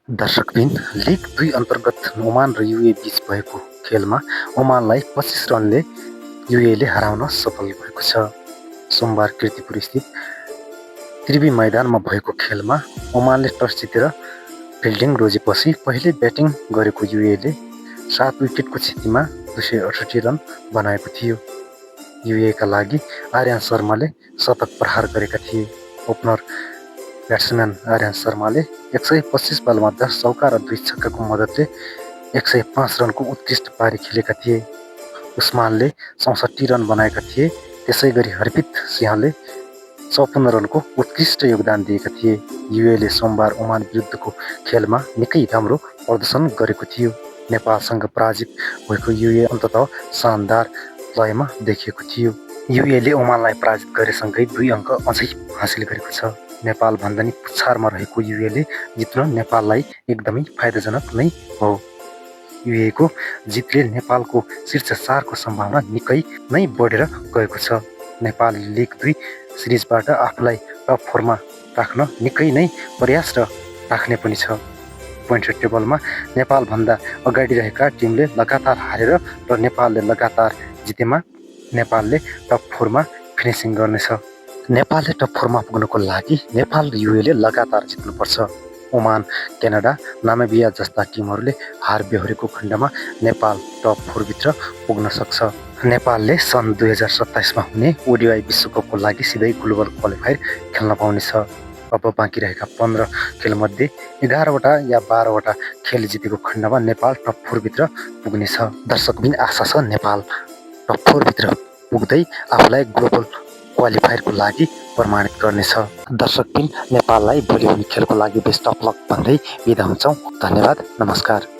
दर्शकबिन लिग 2 अन्तर्गत ओमान र युए बीच भएको खेलमा ओमानलाई 25 रनले युएले हराउन सफल भएको छ। सोमबार कीर्तिपुरस्थित त्रिवी मैदानमा भएको खेलमा ओमानले टस जितेर फिल्डिङ रोजेपछि पहिले ब्याटिङ गरेको युएले 7 विकेटको क्षतिमा 268 रन बनाएको थियो। युएका लागि आर्यन शर्माले शतक प्रहार गरेका थिए। ओपनर ब्याट्सम्यान आर्यन शर्माले 125 बलमा 10 चौका र 2 छक्काको मद्दतले 105 रनको उत्कृष्ट पारी खेलेका थिए। उस्मानले 64 रन बनाएका थिए। त्यसैगरी हरप्रीत सिंहले 54 रनको उत्कृष्ट योगदान दिएका थिए। युएले सोमबार ओमान विरुद्धको खेलमा निकै राम्रो प्रदर्शन गरेको थियो। नेपालसँग पराजित भएको युए अन्ततः शानदार लयमा देखिएको थियो। युएले ओमानलाई पराजित गरेसँगै 2 अङ्क अझै हासिल गरेको छ। नेपाल भन्दा नि पुछारमा रहेको युएले जित्न नेपाललाई एकदमै फाइदाजनक नै हो। युएको जितले नेपालको शीर्ष 4 को सम्भावना निकै नै बढेर गएको छ। नेपाल लिग 2 सिरिजबाट आफूलाई टप 4 मा राख्न निकै नै प्रयास राख्ने पनि छ। पोइन्ट टेबलमा नेपालभन्दा अगाडि रहेका टिमले लगातार हारेर र नेपालले लगातार जितेमा नेपालले टप 4 मा फिनिसिङ गर्नेछ। नेपालले टप 4 मा पुग्नको लागि नेपाल र युएले लगातार जित्नुपर्छ। ओमान, क्यानाडा, नामिबिया जस्ता टिमहरूले हार बेहोरेको खण्डमा नेपाल टप 4 भित्र पुग्न सक्छ। नेपालले सन् 2027 मा हुने ओडिआई विश्वकपको लागि सिधै ग्लोबल क्वालिफायर खेल्न पाउनेछ। अब बाँकी रहेका 15 खेलमध्ये 11वटा या 12वटा खेल जितेको खण्डमा नेपाल टप 4 भित्र पुग्नेछ। दर्शकबिन आशा छ नेपाल टप 4 भित्र पुग्दै आफूलाई ग्लोबल क्वालिफायरको लागि प्रमाणित गर्नेछ। दर्शकबिन नेपाललाई भोलि हुने खेलको लागि बेस्ट अफ लक भन्दै बिदा हुन्छौँ। धन्यवाद, नमस्कार।